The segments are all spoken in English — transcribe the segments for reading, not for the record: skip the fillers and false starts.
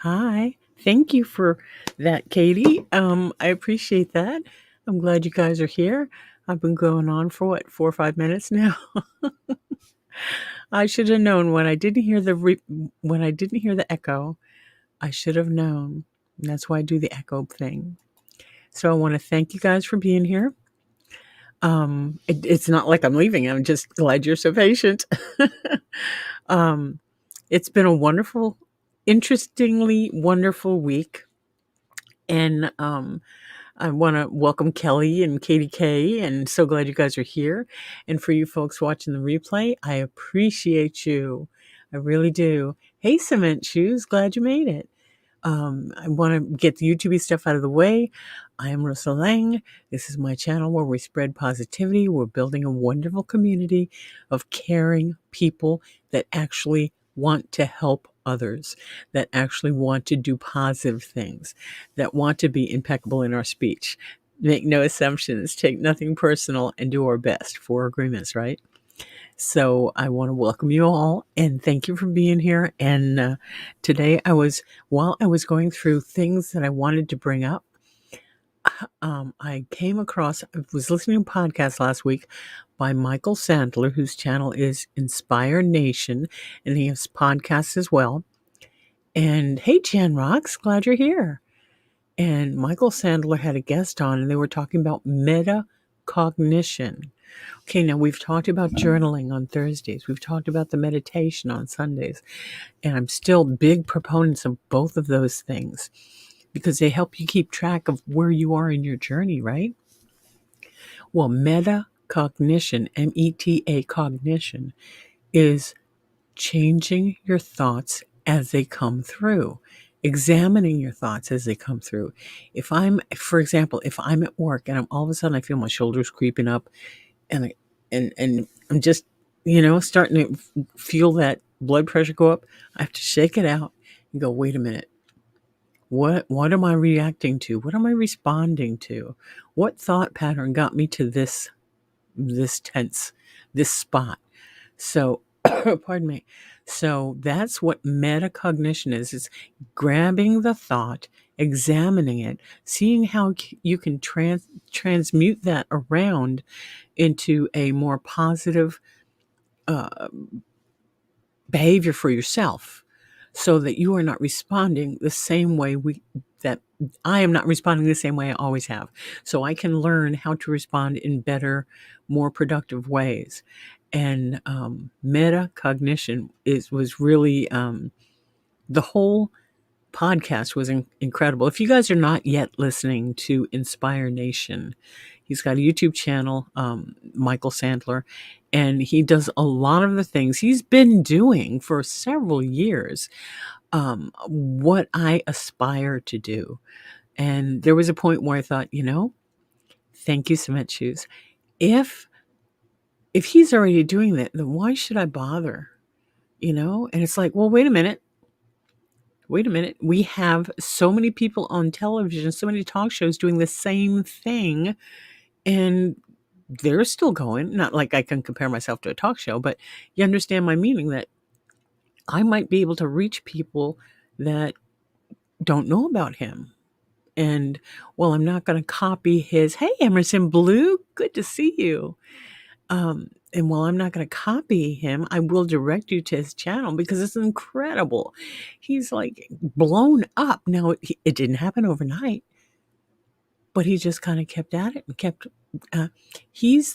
Hi. Thank you for that, Katie. I appreciate that. I'm glad you guys are here. I've been going on for what, 4 or 5 minutes now. I should have known when I didn't hear when I didn't hear the echo. I should have known. And that's why I do the echo thing. So I want to thank you guys for being here. It's not like I'm leaving. I'm just glad you're so patient. um, it's been a interestingly wonderful week. And I want to welcome Kelly and Katie K. And so glad you guys are here. And for you folks watching the replay, I appreciate you. I really do. Hey, Cement Shoes, glad you made it. I want to get the YouTube stuff out of the way. I am Rosa Lang. This is my channel where we spread positivity. We're building a wonderful community of caring people that actually want to help others, that actually want to do positive things, that want to be impeccable in our speech. Make no assumptions, take nothing personal, and do our best. 4 agreements, right? So I want to welcome you all and thank you for being here. And today while I was going through things that I wanted to bring up, I was listening to a podcast last week by Michael Sandler, whose channel is Inspire Nation, and he has podcasts as well. And hey, Jan Rocks, glad you're here. And Michael Sandler had a guest on, and they were talking about metacognition. Okay, now we've talked about journaling on Thursdays. We've talked about the meditation on Sundays. And I'm still big proponents of both of those things because they help you keep track of where you are in your journey, right? Well, metacognition, META cognition, is changing your thoughts as they come through, examining your thoughts as they come through. For example, if I'm at work and all of a sudden I feel my shoulders creeping up and I'm just, starting to feel that blood pressure go up, I have to shake it out and go, wait a minute. What am I reacting to? What am I responding to? What thought pattern got me to this tense, this spot? So, pardon me. So that's what metacognition is. It's grabbing the thought, examining it, seeing how you can transmute that around into a more positive uh, behavior for yourself, so that you are not responding the same way that I am not responding the same way I always have. So I can learn how to respond in better, more productive ways. And metacognition was really the whole podcast was incredible. If you guys are not yet listening to Inspire Nation, he's got a YouTube channel, Michael Sandler, and he does a lot of the things he's been doing for several years, what I aspire to do. And there was a point where I thought, thank you, Cement Shoes. If he's already doing that, then why should I bother? And it's like, well, wait a minute. We have so many people on television, so many talk shows doing the same thing, and they're still going. Not like I can compare myself to a talk show, but you understand my meaning, that I might be able to reach people that don't know about him. And, well, I'm not going to copy his, hey, Emerson Blue, good to see you. And while I'm not going to copy him, I will direct you to his channel because it's incredible. He's like blown up. Now, it didn't happen overnight, but he just kind of kept at it and kept. He's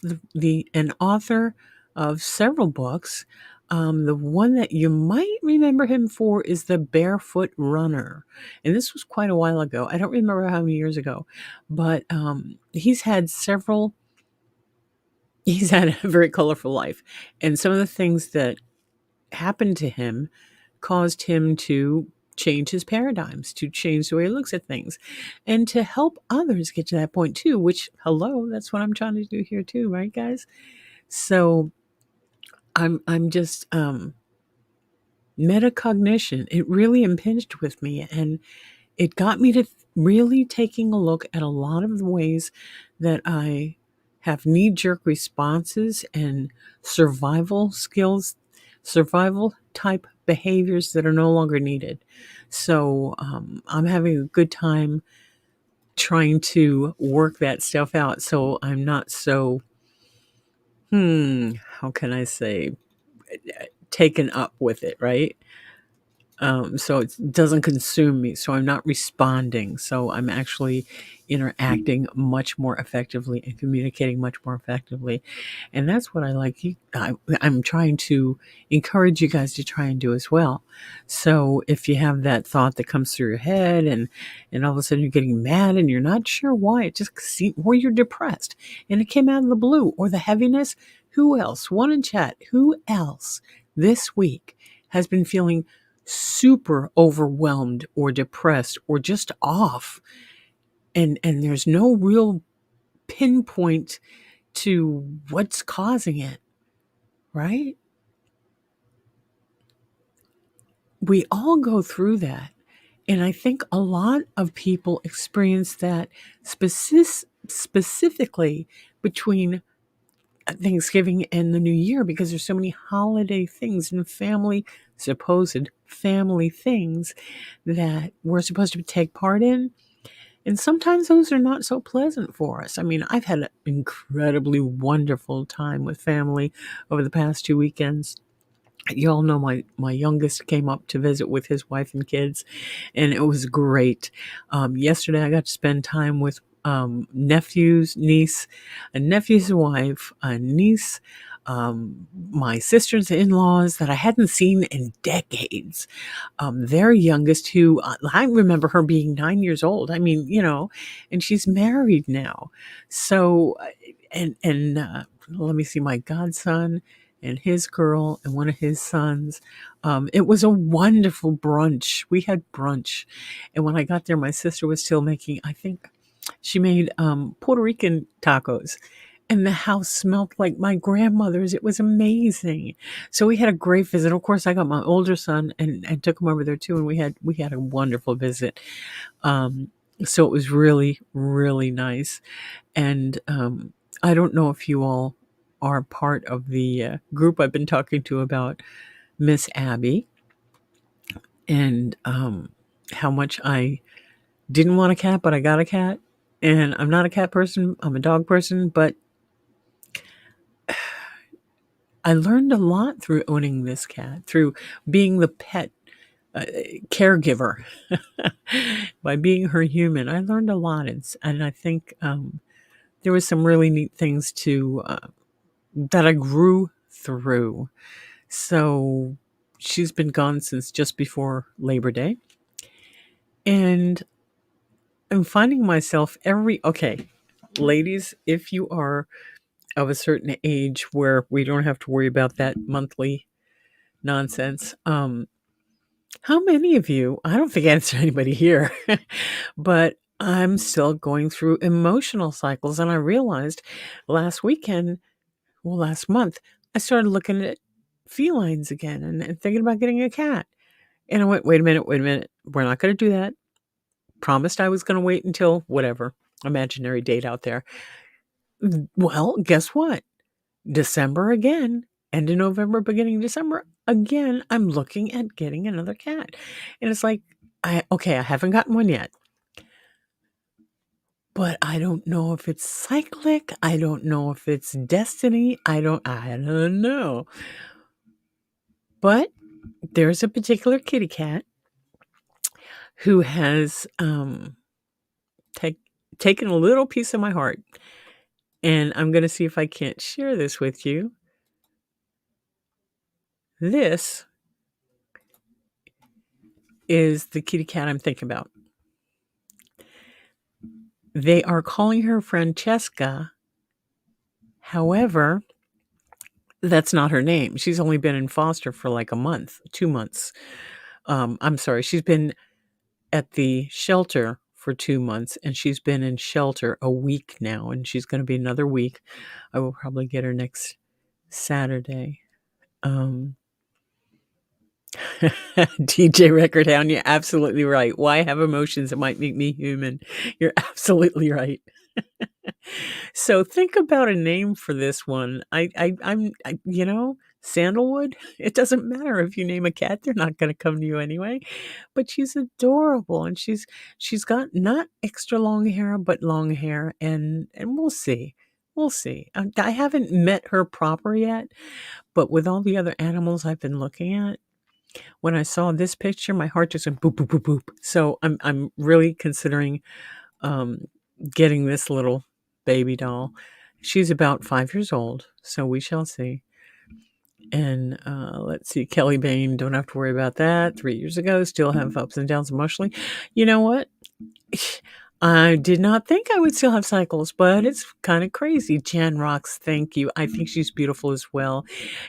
an author of several books. The one that you might remember him for is The Barefoot Runner. And this was quite a while ago. I don't remember how many years ago, but he's had a very colorful life. And some of the things that happened to him caused him to change his paradigms, to change the way he looks at things, and to help others get to that point too, which, hello, that's what I'm trying to do here too, right, guys? So I'm just metacognition. It really impinged with me, and it got me to really taking a look at a lot of the ways that I have knee-jerk responses and survival skills, survival type behaviors that are no longer needed. So I'm having a good time trying to work that stuff out. So I'm not so, how can I say, taken up with it, right? So it doesn't consume me. So I'm not responding. So I'm actually interacting much more effectively and communicating much more effectively. And that's what I like. I'm trying to encourage you guys to try and do as well. So if you have that thought that comes through your head and all of a sudden you're getting mad and you're not sure why, it just seems, or you're depressed and it came out of the blue, or the heaviness, who else? One in chat, who else this week has been feeling super overwhelmed or depressed or just off, and there's no real pinpoint to what's causing it, right? We all go through that, and I think a lot of people experience that specifically between Thanksgiving and the New Year, because there's so many holiday things and supposed family things that we're supposed to take part in. And sometimes those are not so pleasant for us. I mean, I've had an incredibly wonderful time with family over the past 2 weekends. You all know my youngest came up to visit with his wife and kids, and it was great. Yesterday, I got to spend time with nephew's niece, a nephew's wife, a niece, my sisters in laws that I hadn't seen in decades. Their youngest, who I remember her being 9 years old. I mean, and she's married now. So, and let me see, my godson and his girl and one of his sons. It was a wonderful brunch. We had brunch. And when I got there, my sister was still making, I think she made Puerto Rican tacos. And the house smelled like my grandmother's. It was amazing. So we had a great visit. Of course, I got my older son and took him over there too. And we had a wonderful visit. So it was really, really nice. And I don't know if you all are part of the group I've been talking to about Miss Abby, and how much I didn't want a cat, but I got a cat. And I'm not a cat person, I'm a dog person, but I learned a lot through owning this cat, through being the pet caregiver. By being her human, I learned a lot. And I think there was some really neat things that I grew through. So she's been gone since just before Labor Day. And I'm finding myself okay, ladies, if you are of a certain age where we don't have to worry about that monthly nonsense, how many of you, I don't think I answered anybody here, but I'm still going through emotional cycles. And I realized last month, I started looking at felines again and thinking about getting a cat. And I went, wait a minute. We're not going to do that. Promised I was going to wait until whatever imaginary date out there. Well, guess what? December again, end of November, beginning of December again, I'm looking at getting another cat. And it's like, I haven't gotten one yet. But I don't know if it's cyclic. I don't know if it's destiny. I don't know. But there's a particular kitty cat who has taken a little piece of my heart. And I'm going to see if I can't share this with you. This is the kitty cat I'm thinking about. They are calling her Francesca. However, that's not her name. She's only been in foster for like a month, 2 months. I'm sorry. She's been at the shelter for 2 months, and she's been in shelter a week now, and she's going to be another week. I will probably get her next Saturday. DJ Record Hound, you're absolutely right. Why have emotions that might make me human? You're absolutely right. So think about a name for this one. I'm Sandalwood? It doesn't matter if you name a cat, they're not gonna come to you anyway. But she's adorable, and she's got not extra long hair, but long hair, and we'll see. We'll see. I haven't met her proper yet, but with all the other animals I've been looking at, when I saw this picture, my heart just went boop, boop, boop, boop. So I'm really considering um, getting this little baby doll. She's about 5 years old, so we shall see. And let's see, Kelly Bain, don't have to worry about that. 3 years ago, still have ups and downs emotionally. You know what? I did not think I would still have cycles, but it's kind of crazy. Jan Rocks, thank you. I think she's beautiful as well.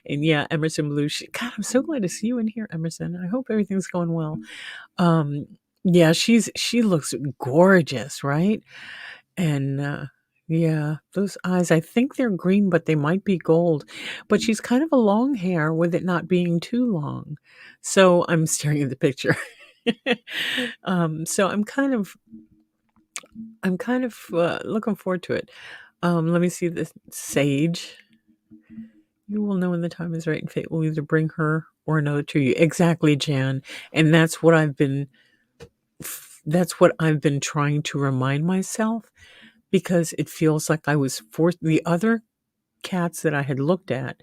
And yeah, Emerson Blue. God, I'm so glad to see you in here, Emerson. I hope everything's going well. Yeah, she looks gorgeous, right? And yeah, those eyes, I think they're green, but they might be gold. But she's kind of a long hair with it not being too long. So I'm staring at the picture. So I'm kind of looking forward to it. Let me see this Sage. You will know when the time is right, and fate will either bring her or another to you. Exactly, Jan. And that's what I've been trying to remind myself, because it feels like I was forced. The other cats that I had looked at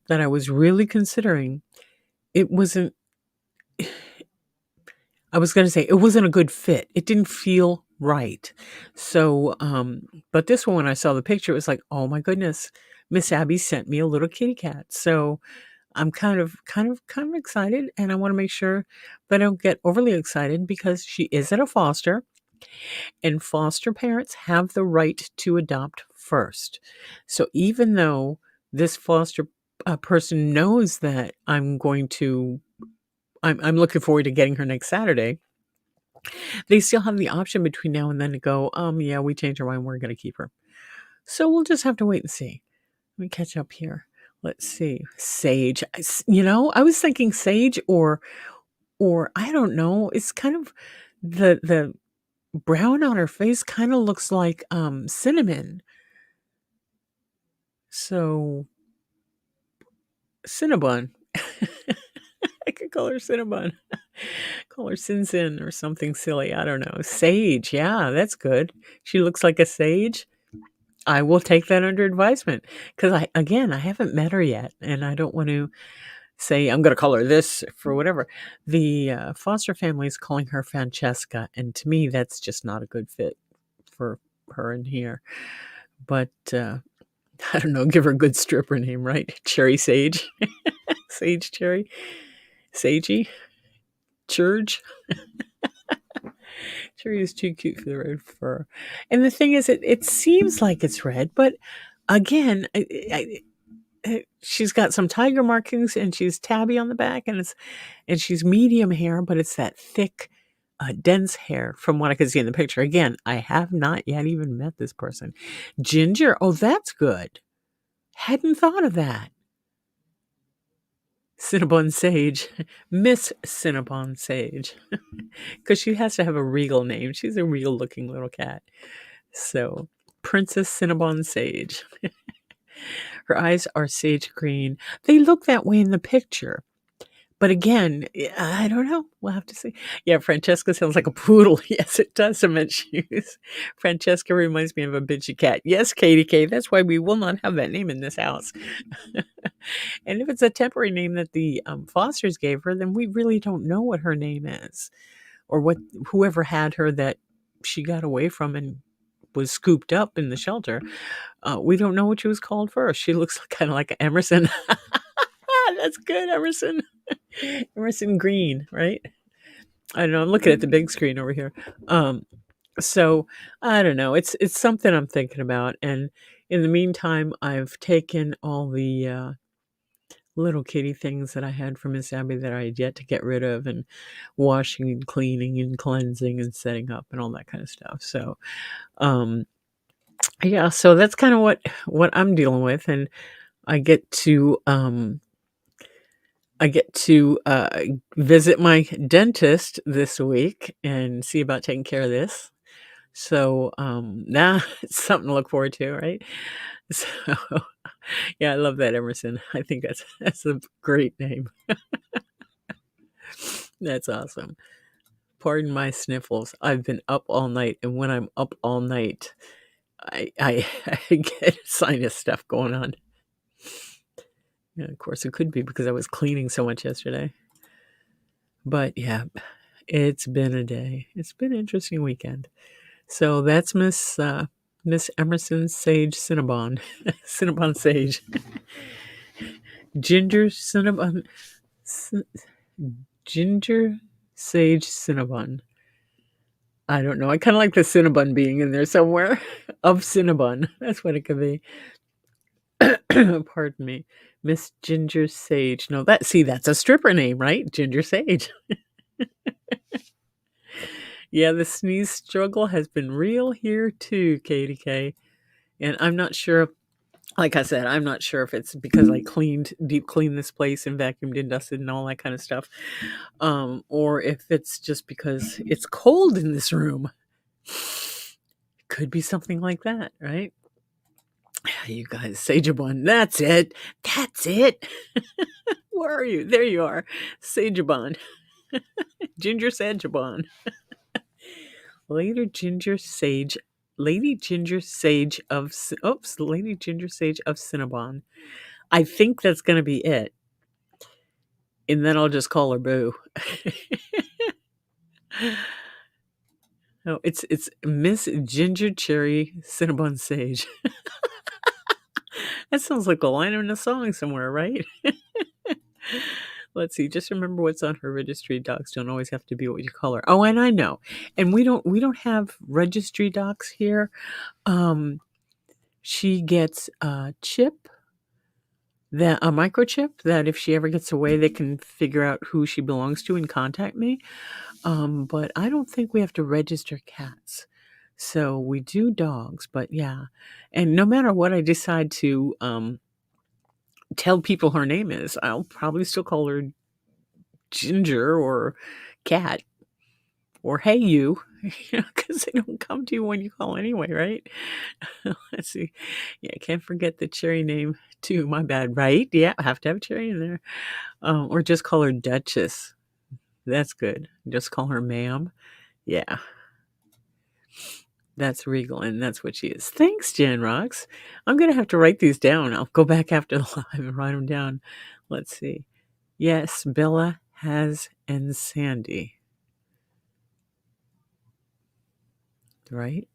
that I was really considering, it wasn't, I was going to say it wasn't a good fit. It didn't feel right. So, but this one, when I saw the picture, it was like, oh my goodness, Miss Abby sent me a little kitty cat. So I'm kind of excited, and I want to make sure that I don't get overly excited, because she is at a foster, and foster parents have the right to adopt first. So even though this foster person knows that I'm looking forward to getting her next Saturday, they still have the option between now and then to go, yeah, we changed our mind, we're going to keep her. So we'll just have to wait and see. Let me catch up here. Let's see. Sage. I was thinking Sage or I don't know. It's kind of the brown on her face kind of looks like Cinnamon. So Cinnabon. I could call her Cinnabon. Call her Sin Sin or something silly. I don't know. Sage. Yeah, that's good. She looks like a sage. I will take that under advisement, because I haven't met her yet, and I don't want to say I'm going to call her this for whatever. The foster family is calling her Francesca, and to me, that's just not a good fit for her in here. But I don't know, give her a good stripper name, right? Cherry Sage, Sage Cherry, Sagey, Church. Cherry is too cute for the red fur. And the thing is, it seems like it's red, but again, she's got some tiger markings, and she's tabby on the back, and she's medium hair, but it's that thick, dense hair from what I could see in the picture. Again, I have not yet even met this person. Ginger. Oh, that's good. Hadn't thought of that. Cinnabon Sage. Miss Cinnabon Sage. Because she has to have a regal name. She's a regal looking little cat. So, Princess Cinnabon Sage. Her eyes are sage green. They look that way in the picture. But again, I don't know. We'll have to see. Yeah, Francesca sounds like a poodle. Yes, it does, cement shoes. Francesca reminds me of a bitchy cat. Yes, Katie K. That's why we will not have that name in this house. And if it's a temporary name that the Fosters gave her, then we really don't know what her name is, or what whoever had her that she got away from and was scooped up in the shelter. We don't know what she was called first. She looks kind of like Emerson. That's good, Emerson. Emerson Green, right? I don't know. I'm looking at the big screen over here. So I don't know. It's something I'm thinking about. And in the meantime, I've taken all the little kitty things that I had from Miss Abby that I had yet to get rid of, and washing and cleaning and cleansing and setting up and all that kind of stuff. So, yeah, so that's kind of what I'm dealing with, and I get to visit my dentist this week and see about taking care of this. So now it's something to look forward to, right? So Yeah, I love that, Emerson. I think that's a great name. That's awesome. Pardon my sniffles. I've been up all night, and when I'm up all night, I I get sinus stuff going on. Yeah, of course, it could be because I was cleaning so much yesterday. But yeah, it's been a day. It's been an interesting weekend. So that's Miss Emerson Sage Cinnabon. Cinnabon Sage. Ginger Cinnabon. Ginger Sage Cinnabon. I don't know. I kind of like the Cinnabon being in there somewhere. Of Cinnabon. That's what it could be. Pardon me. Miss Ginger Sage. No, that's a stripper name, right? Ginger Sage. Yeah, the sneeze struggle has been real here too, Katie K. And I'm not sure, like I said, I'm not sure if it's because I deep cleaned this place and vacuumed and dusted and all that kind of stuff. Or if it's just because it's cold in this room. Could be something like that, right? You guys, Sagebon, that's it. That's it. Where are you? There you are. Sagebon. Ginger Sagebon. Lady Ginger Sage of Cinnabon. I think that's going to be it. And then I'll just call her Boo. No, it's Miss Ginger Cherry Cinnabon Sage. That sounds like a line in a song somewhere, right? Let's see. Just remember what's on her registry docs. Don't always have to be what you call her. Oh, and I know. And we don't have registry docs here. She gets a chip, a microchip that if she ever gets away, they can figure out who she belongs to and contact me. But I don't think we have to register cats. So we do dogs, but yeah. And no matter what I decide to tell people her name is, I'll probably still call her Ginger or Cat or Hey You, because they don't come to you when you call anyway, right? Let's see. Yeah, I can't forget the Cherry name too. My bad, right? Yeah, I have to have Cherry in there. Or just call her Duchess. That's good. Just call her Ma'am. Yeah. That's regal, and that's what she is. Thanks, Jan Rocks. I'm going to have to write these down. I'll go back after the live and write them down. Let's see. Yes, Bella, Has, and Sandy. Right?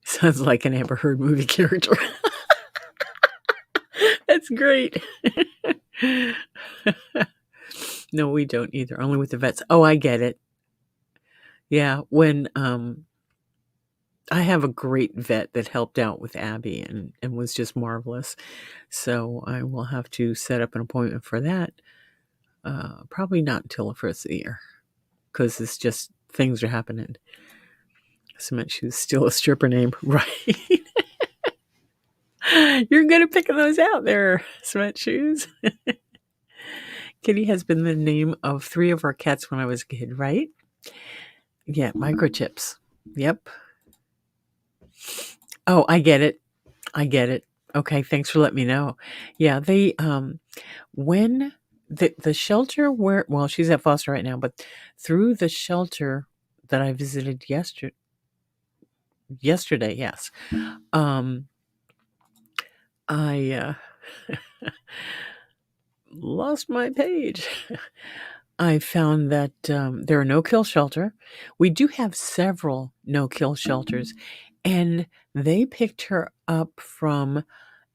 Sounds like an Amber Heard movie character. That's great. No, we don't either. Only with the vets. Oh, I get it. Yeah, when I have a great vet that helped out with Abby and was just marvelous. So I will have to set up an appointment for that. Probably not until the first of the year, because it's just things are happening. Cement Shoes still a stripper name, right? You're good at picking those out there, Cement Shoes. Kitty has been the name of 3 of our cats when I was a kid, right? Yeah, microchips. Yep. Oh, I get it. Okay, thanks for letting me know. Yeah, they when the shelter where, well, she's at foster right now, but through the shelter that I visited yesterday, yes. I lost my page. I found that there are no-kill shelter. We do have several no-kill shelters, and they picked her up from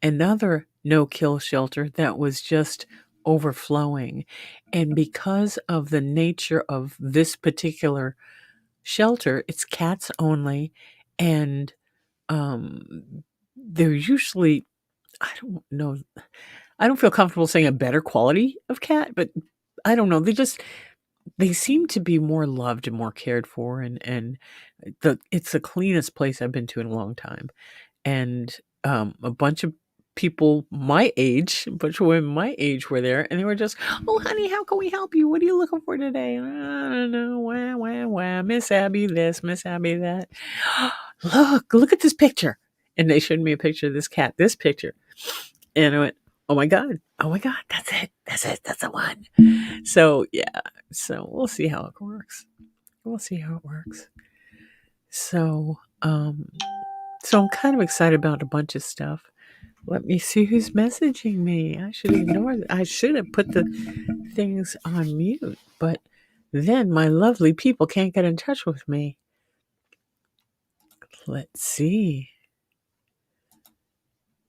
another no-kill shelter that was just overflowing. And because of the nature of this particular shelter, it's cats only, and they're usually, I don't know, I don't feel comfortable saying a better quality of cat, but I don't know. They seem to be more loved and more cared for, and it's the cleanest place I've been to in a long time. And a bunch of people my age, a bunch of women my age were there, and they were just, "Oh, honey, how can we help you? What are you looking for today?" I don't know. Wah, Miss Abby this, Miss Abby that. Look at this picture. And they showed me a picture of this cat, this picture. And I went, oh my God, that's it. That's the one. So, yeah. So we'll see how it works. So, so I'm kind of excited about a bunch of stuff. Let me see who's messaging me. I should ignore that. I should have put the things on mute, but then my lovely people can't get in touch with me. Let's see.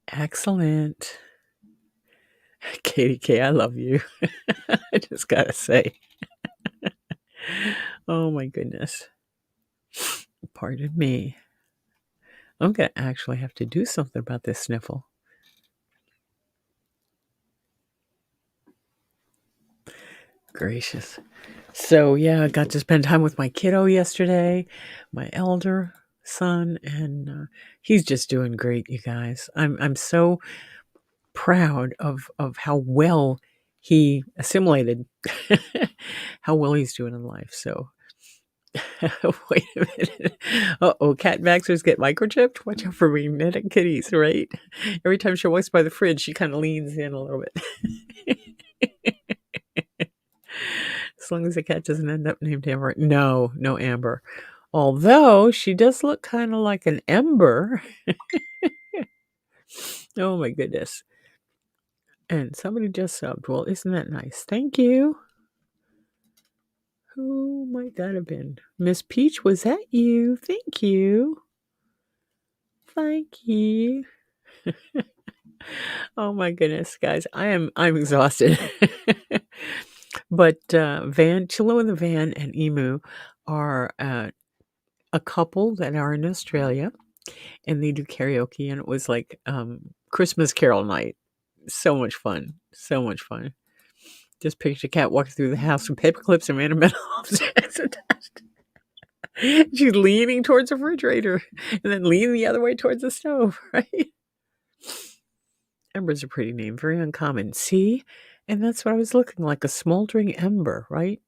Excellent. Katie K, I love you. I just gotta say. Oh my goodness. Pardon me. I'm gonna actually have to do something about this sniffle. Gracious. So yeah, I got to spend time with my kiddo yesterday, my elder son, and he's just doing great, you guys. I'm so proud of how well he assimilated, how well he's doing in life. So wait a minute. Uh-oh, cat maxers get microchipped? Watch out for magnetic kitties, right? Every time she walks by the fridge, she kind of leans in a little bit. As long as the cat doesn't end up named Amber. No Amber. Although she does look kind of like an ember. Oh my goodness. And somebody just subbed. Well, isn't that nice? Thank you. Who might that have been? Miss Peach, was that you? Thank you. Thank you. Oh my goodness, guys. I'm exhausted. But Chilo in the Van and Emu are a couple that are in Australia, and they do karaoke, and it was like Christmas Carol night. So much fun. Just picture a cat walking through the house with paper clips and random metal objects attached. She's leaning towards the refrigerator and then leaning the other way towards the stove, right? Ember's a pretty name, very uncommon. See? And that's what I was looking like, a smoldering ember, right?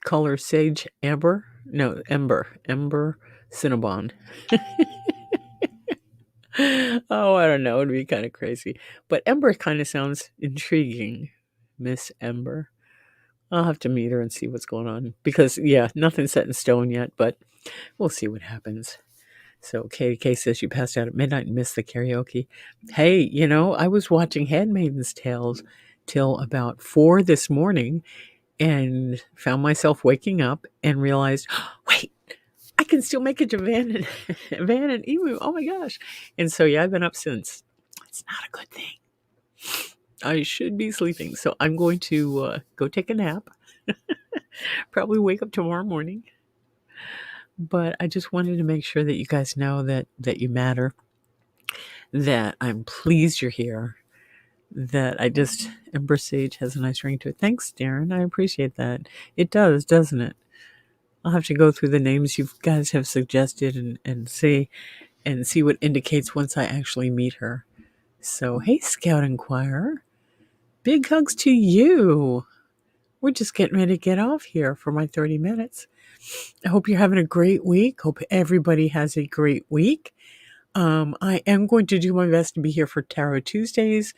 Color sage amber? No, ember. Ember Cinnabon. Oh, I don't know. It'd be kind of crazy. But Ember kind of sounds intriguing, Miss Ember. I'll have to meet her and see what's going on. Because, yeah, nothing's set in stone yet, but we'll see what happens. So Katie K says you passed out at midnight and missed the karaoke. Hey, you know, I was watching Handmaid's Tales till about 4 this morning and found myself waking up and realized, wait, I can still make it to Van and Emu. Oh my gosh. And so, yeah, I've been up since. It's not a good thing. I should be sleeping. So I'm going to go take a nap. Probably wake up tomorrow morning. But I just wanted to make sure that you guys know that you matter, that I'm pleased you're here, that Ember Sage has a nice ring to it. Thanks, Darren. I appreciate that. It does, doesn't it? I'll have to go through the names you guys have suggested and see what indicates once I actually meet her. So, hey, Scout Inquirer. Big hugs to you. We're just getting ready to get off here for my 30 minutes. I hope you're having a great week. Hope everybody has a great week. I am going to do my best to be here for Tarot Tuesdays.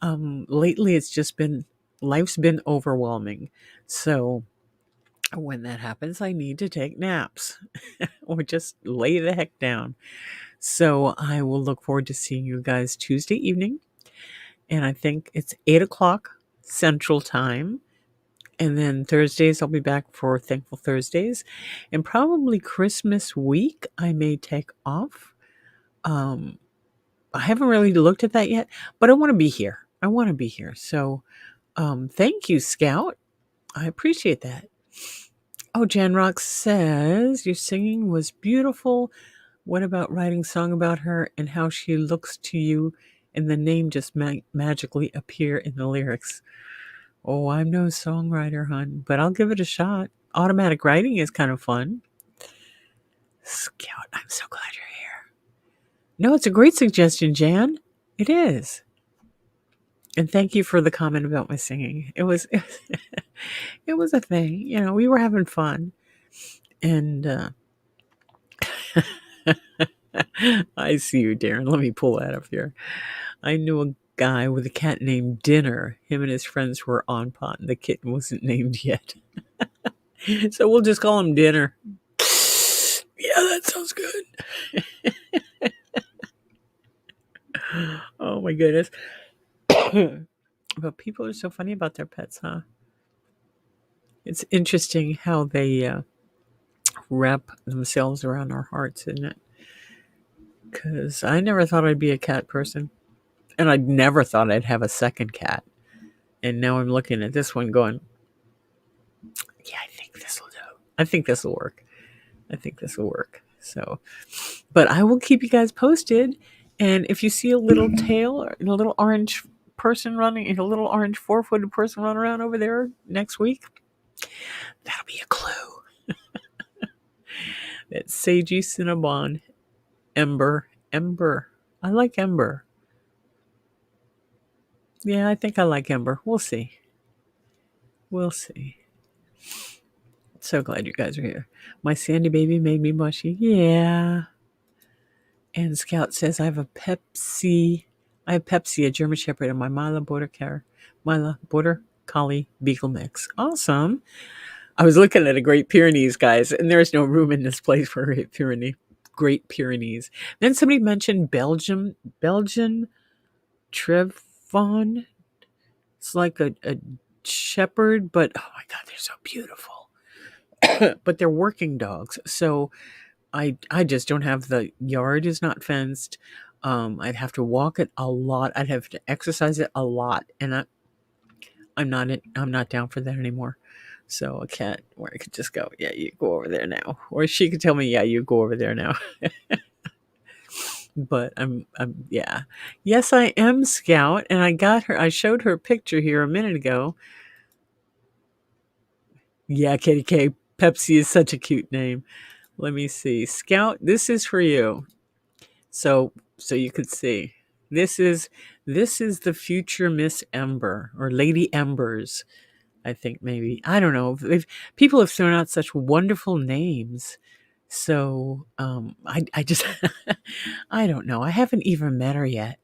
Lately, it's just been, life's been overwhelming. So when that happens, I need to take naps or just lay the heck down. So I will look forward to seeing you guys Tuesday evening. And I think it's 8 o'clock Central Time. And then Thursdays, I'll be back for Thankful Thursdays. And probably Christmas week, I may take off. I haven't really looked at that yet, but I want to be here. So thank you, Scout. I appreciate that. Oh, Jan Rock says, your singing was beautiful. What about writing a song about her and how she looks to you and the name just magically appear in the lyrics? Oh, I'm no songwriter, hon, but I'll give it a shot. Automatic writing is kind of fun. Scout, I'm so glad you're here. No, it's a great suggestion, Jan. It is. And thank you for the comment about my singing. It was a thing. You know, we were having fun. And I see you, Darren. Let me pull that up here. I knew a guy with a cat named Dinner. Him and his friends were on pot, and the kitten wasn't named yet. So we'll just call him Dinner. Yeah, that sounds good. Oh my goodness. But people are so funny about their pets, huh? It's interesting how they wrap themselves around our hearts, isn't it? Because I never thought I'd be a cat person. And I never thought I'd have a second cat. And now I'm looking at this one going, yeah, I think this will do. I think this will work. I think this will work. So, but I will keep you guys posted. And if you see a little tail or a little orange person running, a little orange 4-footed person running around over there next week, that'll be a clue. That's Seiji Cinnabon. Ember. I like Ember. Yeah, I think I like Ember. We'll see. So glad you guys are here. My Sandy baby made me mushy. Yeah. And Scout says I have Pepsi, a German Shepherd, and my Mila Border Collie Beagle mix. Awesome. I was looking at a Great Pyrenees, guys, and there's no room in this place for Great Pyrenees. Then somebody mentioned Belgian Trevon. It's like a shepherd, but oh my God, they're so beautiful. But they're working dogs. So I just don't have the yard is not fenced. I'd have to walk it a lot. I'd have to exercise it a lot. And I'm not down for that anymore. So a cat where I could just go, yeah, you go over there now. Or she could tell me, yeah, you go over there now. But yeah. Yes, I am Scout, and I showed her a picture here a minute ago. Yeah, Kitty K. Pepsi is such a cute name. Let me see. Scout, this is for you. So you could see. This is the future Miss Ember or Lady Embers. I think maybe. I don't know. People have thrown out such wonderful names. So I just I don't know. I haven't even met her yet,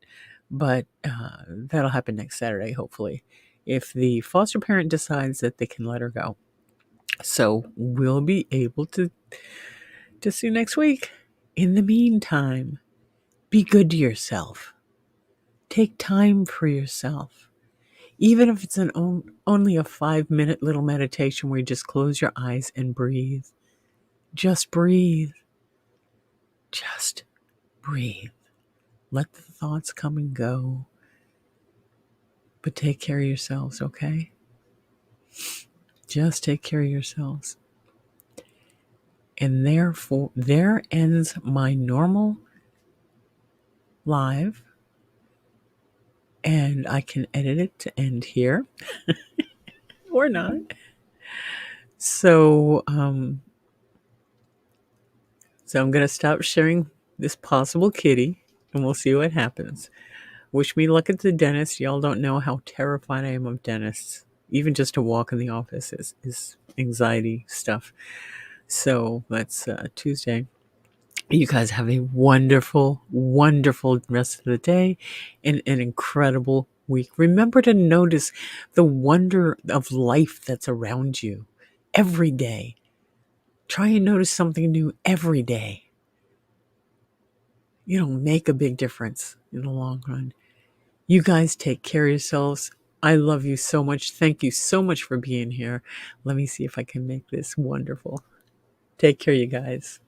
but that'll happen next Saturday, hopefully, if the foster parent decides that they can let her go. So we'll be able to see next week. In the meantime, be good to yourself. Take time for yourself. Even if it's only a 5-minute little meditation where you just close your eyes and breathe. Just breathe. Just breathe. Let the thoughts come and go. But take care of yourselves, okay? Just take care of yourselves. And therefore, there ends my normal live. And I can edit it to end here. Or not. So I'm going to stop sharing this possible kitty, and we'll see what happens. Wish me luck at the dentist. Y'all don't know how terrified I am of dentists. Even just to walk in the office is anxiety stuff. So that's Tuesday. You guys have a wonderful, wonderful rest of the day and an incredible week. Remember to notice the wonder of life that's around you every day. Try and notice something new every day. Make a big difference in the long run. You guys take care of yourselves. I love you so much. Thank you so much for being here. Let me see if I can make this wonderful. Take care, you guys.